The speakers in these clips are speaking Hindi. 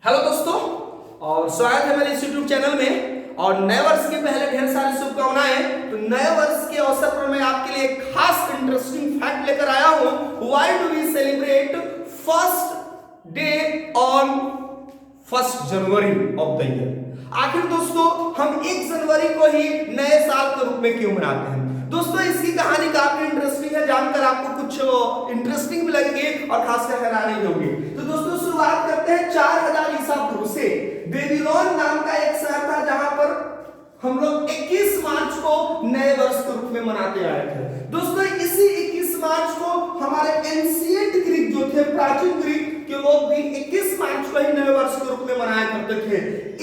हेलो दोस्तों, और स्वागत है मेरे इस यूट्यूब चैनल में। और नए वर्ष के पहले ढेर सारी शुभकामनाएं। तो नए वर्ष के अवसर पर मैं आपके लिए एक खास इंटरेस्टिंग फैक्ट लेकर आया हूं। Why do we celebrate first day on 1 January of the year? आखिर दोस्तों हम 1 जनवरी को ही नए साल के रूप में क्यों मनाते हैं? दोस्तों इसकी कहानी काफी इंटरेस्टिंग है, जानकर आपको कुछ इंटरेस्टिंग भी लगेगी और खासकर हैरानी भी होगी। तो दोस्तों शुरुआत करते हैं 4000 ईसा पूर्व से। बेबीलोन नाम का एक शहर था जहां पर हम लोग 21 मार्च को नए वर्ष के रूप में मनाते आए थे। दोस्तों इसी 21 मार्च को हमारे एंशिएंट ग्रीक जो थे, प्राचीन ग्रीक के लोग भी 21 मार्च को ही नए वर्ष के रूप में मनाया करते थे।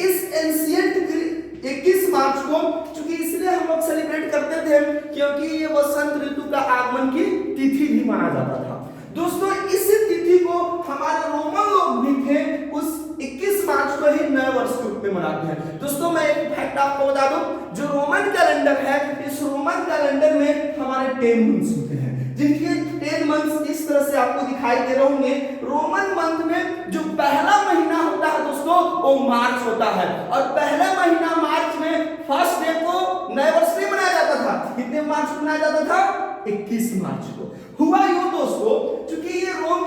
इस एंशिएंट ग्रीक 21 मार्च को चूंकि इसलिए हम लोग सेलिब्रेट करते थे क्योंकि ये वसंत ऋतु का आगमन की तिथि भी माना जाता था। दोस्तों इस तिथि को हमारे रोमन लोग भी थे उस 21 मार्च को ही नए वर्ष के रूप में मनाते हैं। दोस्तों मैं एक फैक्ट आपको बता दूं, जो रोमन कैलेंडर है, इस रोमन कैलेंडर में हमारे 10 मंथ्स होते हैं, जिनके 10 मंथ्स इस तरह से आपको दिखाई दे रहे होंगे। रोमन मंथ में जो पहला महीना होता है दोस्तों वो मार्च होता है, और पहला महीना मार्च में फर्स्ट डे को नए वर्ष नहीं मनाया जाता था। कितने मार्च को मनाया जाता था? 21 मार्च को। हुआ यूं दोस्तों, क्योंकि ये रोम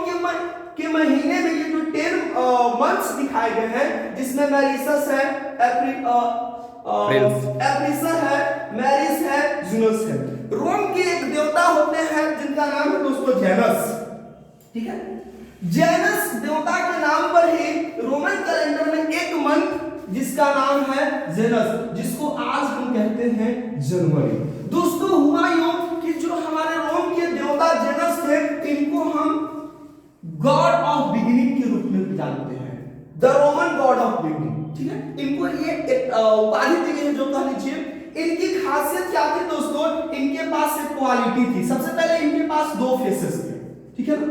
के महीने में ये जो 10 मंथ्स दिखाए गए हैं, जिसमें मैरिसस है, एप्रिसर है, मैरिस है, जूनस है। रोम के एक देवता होते हैं जिनका नाम है दोस्तों जेनस। ठीक है, जेनस देवता के नाम पर ही रोमन कैलेंडर में एक मंथ जिसका नाम है जेनस, जिसको आज हम कहते हैं जनवरी। दोस्तों हुआ यूं कि जो हमारे रोम के देवता जेनस थे, इनको हम गॉड ऑफ बिगिनिंग के रूप में जानते हैं, the Roman God of beginning. ठीक है, इनको ये उपाधि दी गई है। जो कह लीजिए इनकी खासियत क्या थी दोस्तों, इनके पास एक क्वालिटी थी। सबसे पहले इनके पास 2 फेसेस थे। ठीक है ना,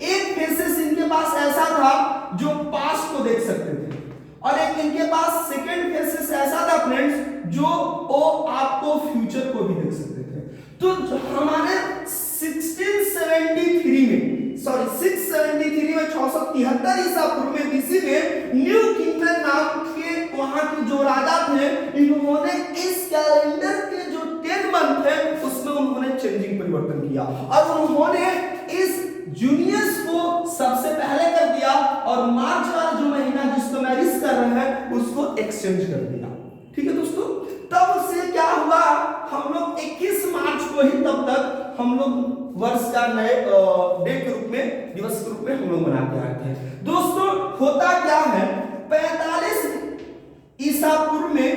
एक फेसेस इनके पास ऐसा था जो पास्ट को देख सकते थे, और एक इनके पास सेकंड फेसेस ऐसा था फ्रेंड्स जो वो आपको फ्यूचर को भी देख सकते थे। तो हमारे 673 में 673 ईसा पूर्व में बीसी में न्यू किंगडम नाम के वहां के जो राजा थे, इन्होंने इस कैलेंडर के जो 10 मंथ है उसमें उन्होंने चेंजिंग परिवर्तन किया, और उन्होंने इस जूनियर्स को सबसे पहले कर दिया, और मार्च वाला जो महीना जिसको मैरिस कर रहे हैं उसको एक्सचेंज कर दिया। ठीक है दोस्तों, तब से क्या हुआ, हम लोग 21 मार्च को ही तब तक हम लोग वर्ष का नए डे के रूप में, दिवस के रूप में हम लोग मनाते आए थे। दोस्तों होता क्या है, 45 ईसा पूर्व में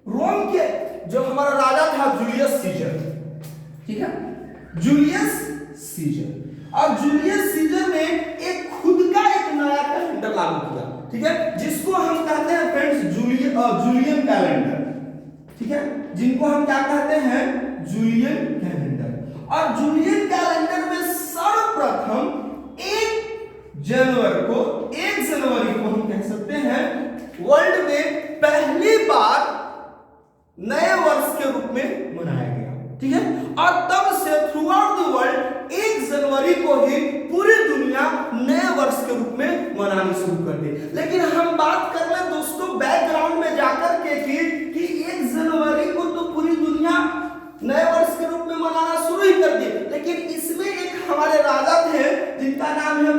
रोम के जो हमारा राजा था जूलियस सीजर, ठीक है, जूलियस सीजर, और जूलियस सीजर ने एक खुद का एक नया कैलेंडर लागू किया। ठीक है, जिसको हम कहते हैं फ्रेंड्स जूलियन कैलेंडर। ठीक है, जिनको हम क्या कहते हैं, जूलियन कैलेंडर। और जूलियन कैलेंडर में सर्वप्रथम 1 जनवरी को हम कह सकते हैं वर्ल्ड में पहली बार नए वर्ष के रूप में मनाया गया। ठीक है, और तब से थ्रू आउट द वर्ल्ड 1 जनवरी को ही पूरी दुनिया नए वर्ष के रूप में मनानी शुरू कर दी। लेकिन हम बात कर ले दोस्तों बैकग्राउंड में जाकर के कि 1 जनवरी को तो पूरी दुनिया नए वर्ष के रूप में मनाना शुरू ही कर दी, लेकिन इसमें एक हमारे राजा थे जिनका नाम है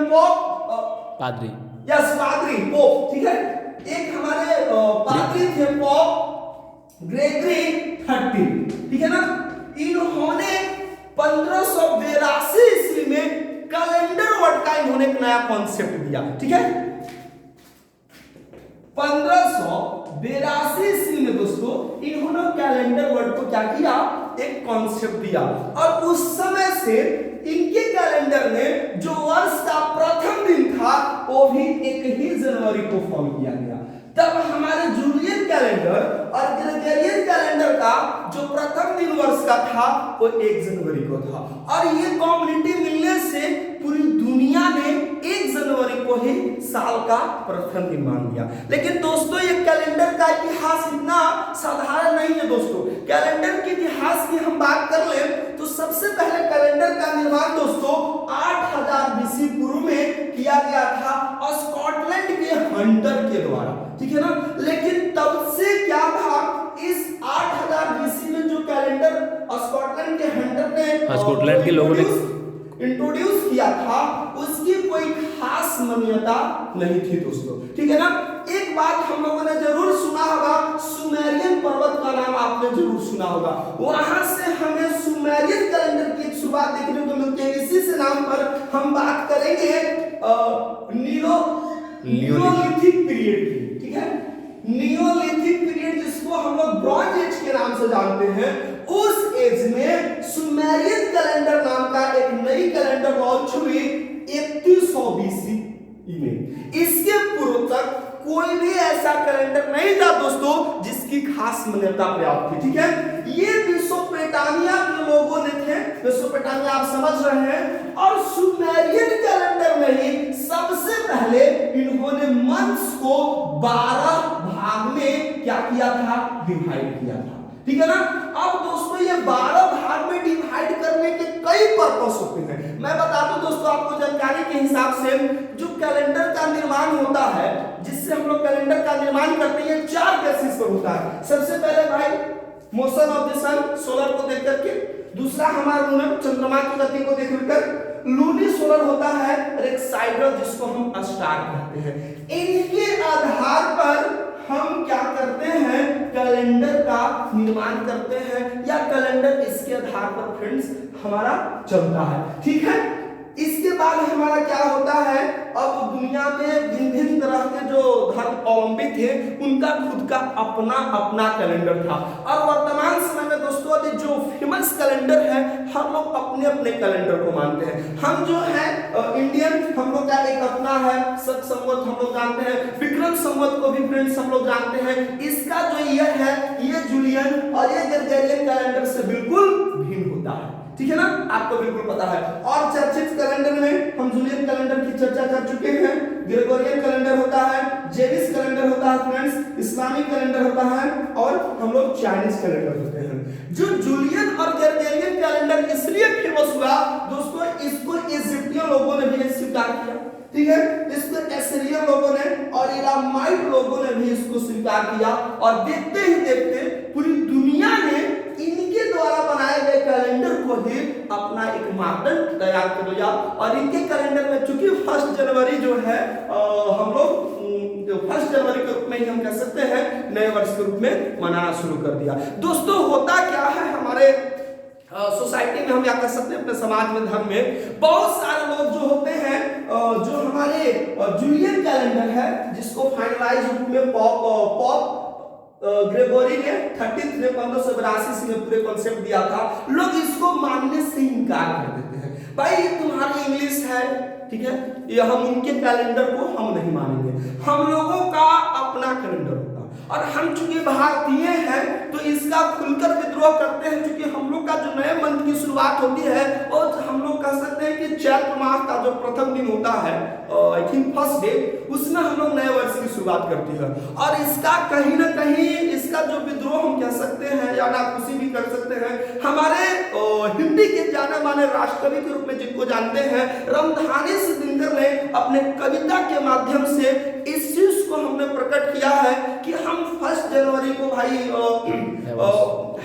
पादरी। यस, पादरी, पोप। ठीक है, एक हमारे पादरी थे पोप ग्रेगरी 13। ठीक है ना, इन्होंने 1582 ईस्वी में कैलेंडर वर्ड का इन्होंने एक नया कॉन्सेप्ट दिया। ठीक है, 1582 ईस्वी में दोस्तों इन्होंने कैलेंडर वर्ड को क्या किया, एक कॉन्सेप्ट दिया, और उस समय से इनके कैलेंडर में जो वर्ष का प्रथम दिन था वो भी 1 जनवरी को फॉलो किया गया। तब हमारे जूलियन कैलेंडर और ग्रेगोरियन कैलेंडर का जो प्रथम दिन वर्ष का था वो 1 जनवरी को था, और ये कम्युनिटी मिलने से पूरी दुनिया ने 1 जनवरी को ही साल का प्रथम दिन मान लिया। लेकिन दोस्तों ये कैलेंडर का इतिहास इतना साधारण नहीं है दोस्तों। कैलेंडर के इतिहास की हम बात कर ले तो सबसे पहले कैलेंडर का निर्माण दोस्तों 8000 बीसी पूर्व में किया गया था स्कॉटलैंड के हंटर के द्वारा, ठीक है ना। लेकिन तब से क्या था, इस 8000 बीसी में जो कैलेंडर स्कॉटलैंड के हंटर ने स्कॉटलैंड के लोगों ने इंट्रोड्यूस किया था उसकी कोई खास मान्यता नहीं थी दोस्तों, ठीक है ना। एक बात हम लोगों ने जरूर सुना होगा, सुमेरियन पर्वत का नाम आपने जरूर सुना होगा। वहां से हमें सुमेरियन कैलेंडर की एक शुरुआत देखने को मिलती है। इसी से नाम पर हम बात करेंगे नियोलिथिक पीरियड की, ठीक है। नियोलिथिक पीरियड जिसको हम लोग ब्रॉन्ज एज के नाम से जानते हैं, उस एज में सुमेरियन कैलेंडर नाम का एक नई कैलेंडर लॉन्च हुई 3100 बीसी में। इसके पूर्व तक कोई भी ऐसा कैलेंडर नहीं था दोस्तों जिसकी खास मान्यता प्राप्त थी, ठीक है। ये मेसोपोटामिया के लोगों ने थे, मेसोपोटामिया आप समझ रहे हैं, और सुमेरियन कैलेंडर में ही सबसे पहले इन्होंने मंथ्स को 12 भाग में क्या किया था, डिवाइड किया था, ठीक है ना। अब दोस्तों ये 12 भाग में डिवाइड करने के कई पर्पस होते हैं। मैं बता दूं दोस्तों आपको जानकारी के हिसाब से, जो कैलेंडर का निर्माण होता है, जिससे हम लोग कैलेंडर का निर्माण करते हैं, 4 बेसिस पर होता है। सबसे पहले भाई motion of the sun, solar को देख करके। दूसरा हमारा लूनर, चंद्रमा की गति को देखकर। लूनी सोलर होता है, और एक साइडल जिसको हम स्टार कहते हैं। इनके आधार पर हम क्या करते हैं, कैलेंडर का निर्माण करते हैं, या कैलेंडर इसके आधार पर फ्रेंड्स हमारा चलता है, ठीक है। इसके बाद हमारा क्या होता है, अब दुनिया में भिन्न भिन्न तरह के जो धर्म अवलंबी थे उनका खुद का अपना अपना कैलेंडर था। और वर्तमान समय में दोस्तों जो फेमस कैलेंडर है, हम लोग अपने अपने कैलेंडर को मानते हैं। हम जो है इंडियन, हम लोग का एक अपना है, सत संवत हम लोग जानते हैं, विक्रम संवत को भी फ्रेंड्स हम लोग जानते हैं। इसका जो ईयर है ये जूलियन और ये ग्रेगोरियन कैलेंडर से बिल्कुल भिन्न होता है, ठीक है ना, आपको बिल्कुल पता है। और चर्चित कैलेंडर में हम जूलियन कैलेंडर की चर्चा कर चुके हैं, ग्रेगोरियन कैलेंडर होता है, जेविस कैलेंडर होता है फ्रेंड्स, इस्लामिक कैलेंडर होता है, और हम लोग चाइनीज कैलेंडर होते हैं। जो जूलियन और ग्रेगोरियन कैलेंडर इसलिए फेमस हुआ दोस्तों, इसको इजिप्टियन लोगों ने भी स्वीकार किया, ठीक है। इसको एसिरियन लोगों ने और इलामाइट लोगों ने भी इसको स्वीकार किया, और देखते ही देखते पूरी दुनिया ने इनके द्वारा बनाए गए कैलेंडर को ही अपना एक मापदंड तैयार कर लिया। और इनके कैलेंडर में चूंकि 1 जनवरी जो है हम लोग 1 जनवरी के रूप में ही हम कह सकते हैं नए वर्ष के रूप में मनाना शुरू कर दिया। दोस्तों होता क्या है, हमारे सोसाइटी में हम क्या कर सकते हैं, अपने समाज में, धर्म में बहुत सारे लोग जो होते हैं, जो हमारे जूलियन कैलेंडर है, जिसको फाइनलाइज रूप में पॉप ग्रेगोरी ने 30 में 1582 में पूरे कॉन्सेप्ट दिया था, लोग इसको मानने से इनकार कर देते हैं। भाई तुम्हारी इंग्लिश है, ठीक है, ये हम उनके कैलेंडर को हम नहीं मानेंगे, हम लोगों का अपना कैलेंडर होगा। और हम चूंकि भारतीय हैं तो इसका खुलकर विद्रोह करते हैं, क्योंकि हम लोग का जो नए मंथ की शुरुआत होती है वो हम लोग कह सकते हैं कि चैत्र माह का जो प्रथम दिन होता है, आई थिंक फर्स्ट डे, उसमें हम लोग नए वर्ष की शुरुआत करते हैं। और इसका कहीं ना कहीं इसका जो विद्रोह हम कह सकते हैं या नाखुशी भी कर सकते हैं, हमारे हिंदी के जाने माने राष्ट्रकवि के रूप में जिनको जानते हैं रामधारी सिंह ने अपने कविता के माध्यम से इस चीज को हमने प्रकट किया है कि हम 1 जनवरी को भाई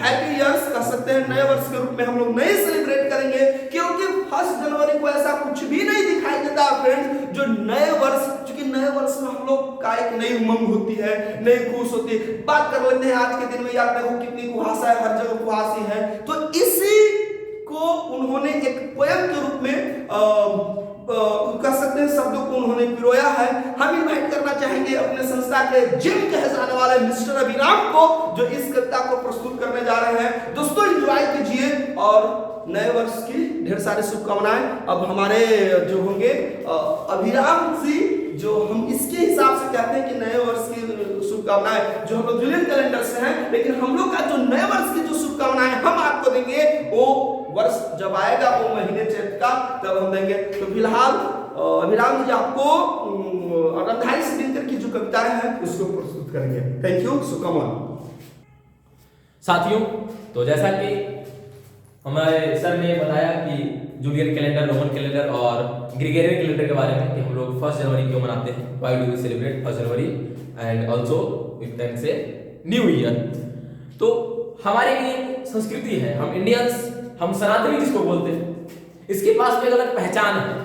हैप्पी ईयर्स कह सकते हैं, नए वर्ष के रूप में हम लोग नहीं सेलिब्रेट करेंगे, क्योंकि 1 जनवरी को ऐसा कुछ भी नहीं दिखाई देता फ्रेंड्स जो नए वर्ष, क्योंकि नए वर्ष में हम लोग का एक नई उमंग होती है, नई खुश होती है। बात कर लेते हैं आज के दिन में, यार देखो कितनी कुहासा है, हर जगह कुहासी है, तो इसी को उन्होंने एक पोएम के रूप में कह सकते हैं शब्दों को उन्होंने पिरोया है। हम इनवाइट करना चाहेंगे अपने संस्था के जिम कहे जाने वाले मिस्टर अभिराम को, जो इस कविता को प्रस्तुत करने जा रहे हैं। दोस्तों एंजॉय कीजिए और नए वर्ष की ढेर सारी शुभकामनाएं। अब हमारे जो होंगे अभिराम जी, जो हम इसके हिसाब से कहते हैं कि नए वर्ष की शुभकामनाएं, जो हम लोग जूलियन कैलेंडर से हैं, लेकिन हम लोग का जो नए वर्ष की जो शुभकामनाएं हम आपको देंगे वो वर्ष जब आएगा वो महीने चैत्र का, तब हम देंगे। तो फिलहाल अभिराम जी आपको रणधारी सिंह की जो कविताएं हैं उसको प्रस्तुत करेंगे। Thank you, so come on. साथियों, तो जैसा कि हमारे सर ने बताया कि जूलियन कैलेंडर, रोमन कैलेंडर और ग्रेगोरियन कैलेंडर के बारे में कि हम लोग 1 जनवरी क्यों मनाते हैं, why do we celebrate 1 January and also we can say new year. तो हमारी एक संस्कृति है, हम इंडियंस, हम सनातनी जिसको बोलते हैं, इसके पास में एक अलग पहचान है।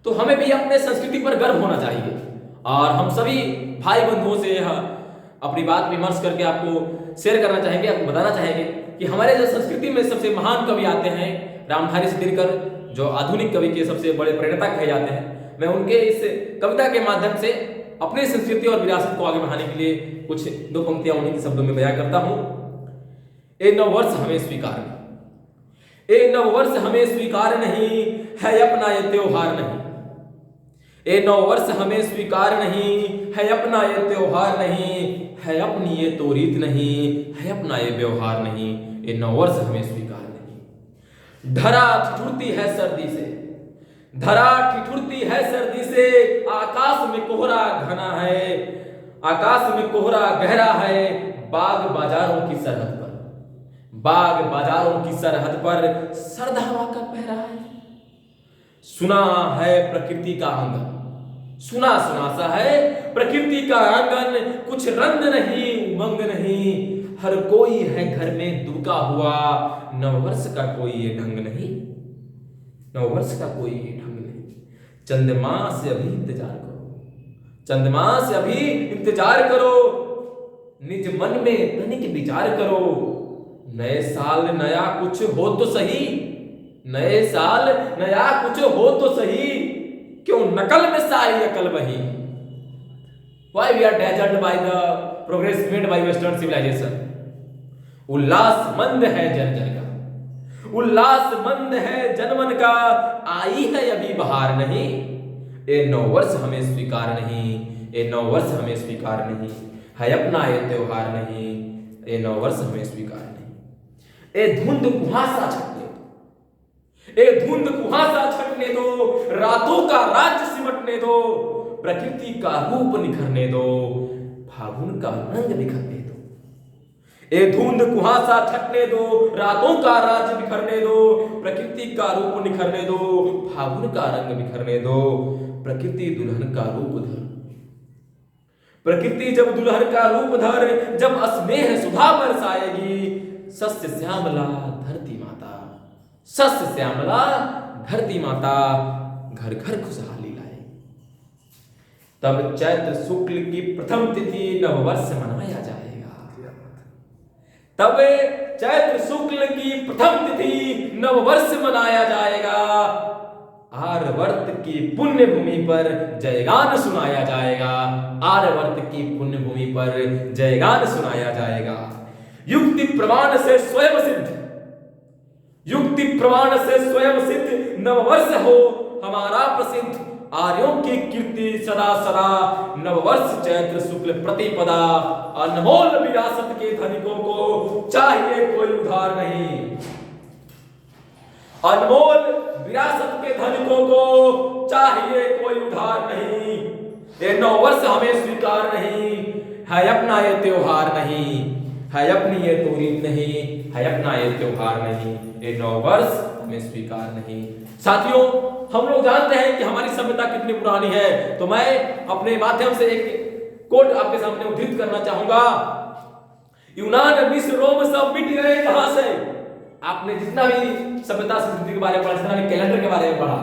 तो हमें भी अपने संस्कृति पर गर्व होना चाहिए और हम सभी भाई बंधुओं से अपनी बात विमर्श करके आपको शेयर करना चाहेंगे, आपको बताना चाहेंगे कि हमारे जो संस्कृति में सबसे महान कवि आते हैं रामधारी सिंह, जो आधुनिक कवि के सबसे बड़े प्रेरणा कहे जाते हैं। मैं उनके इस कविता के माध्यम से अपनी संस्कृति और विरासत को आगे बढ़ाने के लिए कुछ 2 पंक्तियां उन्हीं के शब्दों में बयां करता हूं। ए नववर्ष हमें स्वीकार नहीं, ए नववर्ष हमें स्वीकार नहीं है अपना ये त्योहार नहीं, ए नववर्ष हमें स्वीकार नहीं है अपना ये त्योहार नहीं, है अपनी ये तो रीत नहीं, है अपना ये व्यवहार नहीं, ए नववर्ष हमें स्वीकार नहीं। धरा ठिठुरती है सर्दी से, धरा ठिठुरती है सर्दी से, आकाश में कोहरा घना है, आकाश में कोहरा गहरा है, बाग बाजारों की सरहद पर, बाग बाजारों की सरहद पर सर्द हवा का पहरा है। सुना है प्रकृति का आंगन, सुना सुना सा है प्रकृति का आंगन, कुछ रंग नहीं उमंग नहीं, हर कोई है घर में दुबका हुआ, नववर्ष का कोई ये ढंग नहीं, नववर्ष का कोई ये ढंग नहीं। चंद्रमा से अभी इंतजार करो, चंद्रमा से अभी इंतजार करो, निज मन में तनिक विचार करो, नए साल नया कुछ हो तो सही, नए साल नया कुछ हो तो सही, क्यों नकल में सारी अकल वही। Why we are dazzled by the progress made by Western civilization? उल्लासमंद है जन जन का, उल्लासमंद है जनमन का, आई है अभी बहार नहीं, ए नववर्ष हमें स्वीकार नहीं, ए नववर्ष हमें स्वीकार नहीं, है अपना ये त्योहार नहीं, ए नववर्ष हमें स्वीकार नहीं। ए धुंध कुहासा छटने, ए धुंध कुहासा छटने दो, रातों का राज्य सिमटने दो, प्रकृति का रूप निखरने दो, फागुन का रंग बिखरने दो। ए धुंध कुहासा छटने दो, रातों का राज्य बिखरने दो, प्रकृति का रूप निखरने दो, फागुन का रंग बिखरने दो, प्रकृति दुल्हन का रूप धर, प्रकृति जब दुल्हन का रूप धर, जब स्नेह सुधा बरसाएगी, सस्य श्यामला धरती माता, सस्य श्यामला धरती माता, घर घर खुशहाली लाए। तब चैत्र शुक्ल की प्रथम तिथि नववर्ष मनाया जाएगा, तब चैत्र शुक्ल की प्रथम तिथि नववर्ष मनाया जाएगा, आर्यवर्त की पुण्य भूमि पर जयगान सुनाया जाएगा, आर्यवर्त की पुण्य भूमि पर जयगान सुनाया जाएगा। युक्ति प्रमाण से स्वयं सिद्ध, युक्ति प्रमाण से स्वयं सिद्ध नववर्ष हो हमारा प्रसिद्ध, आर्यों की कीर्ति सदा सदा, नववर्ष चैत्र शुक्ल प्रतिपदा, अनमोल विरासत के धनिकों को चाहिए कोई उधार नहीं, अनमोल विरासत के धनिकों को चाहिए कोई उधार नहीं, ये नववर्ष हमें स्वीकार नहीं, है अपना ये त्योहार नहीं, है अपनी ये तो रीत नहीं, है अपना ये त्योहार नहीं, ये नववर्ष हमें स्वीकार नहीं। साथियों, हम लोग जानते हैं कि हमारी सभ्यता कितनी पुरानी है, तो मैं अपने माध्यम से एक कोट आपके सामने उद्धृत करना चाहूंगा। यूनान, मिस्र, रोम सब मिट गए कहां से? आपने जितना भी सभ्यता संस्कृति के बारे में पढ़ा, जितना भी कैलेंडर के बारे में पढ़ा,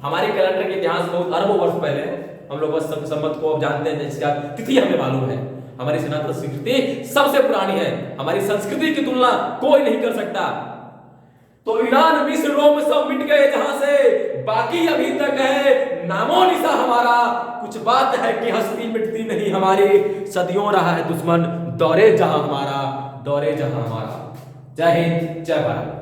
हमारे कैलेंडर के इतिहास बहुत अरबों वर्ष पहले है। हम लोग बस संवत को अब जानते हैं, जिसका तिथि हमें मालूम है। हमारी सनातन संस्कृति सबसे पुरानी है, हमारी संस्कृति की तुलना कोई नहीं कर सकता। तो ईरान, मिस्र, रोम सब मिट गए जहां से, बाकी अभी तक है नामो निशा हमारा। कुछ बात है कि हस्ती मिटती नहीं हमारी, सदियों रहा है दुश्मन दौरे जहां हमारा, दौरे जहां हमारा। जय हिंद, जय भारत।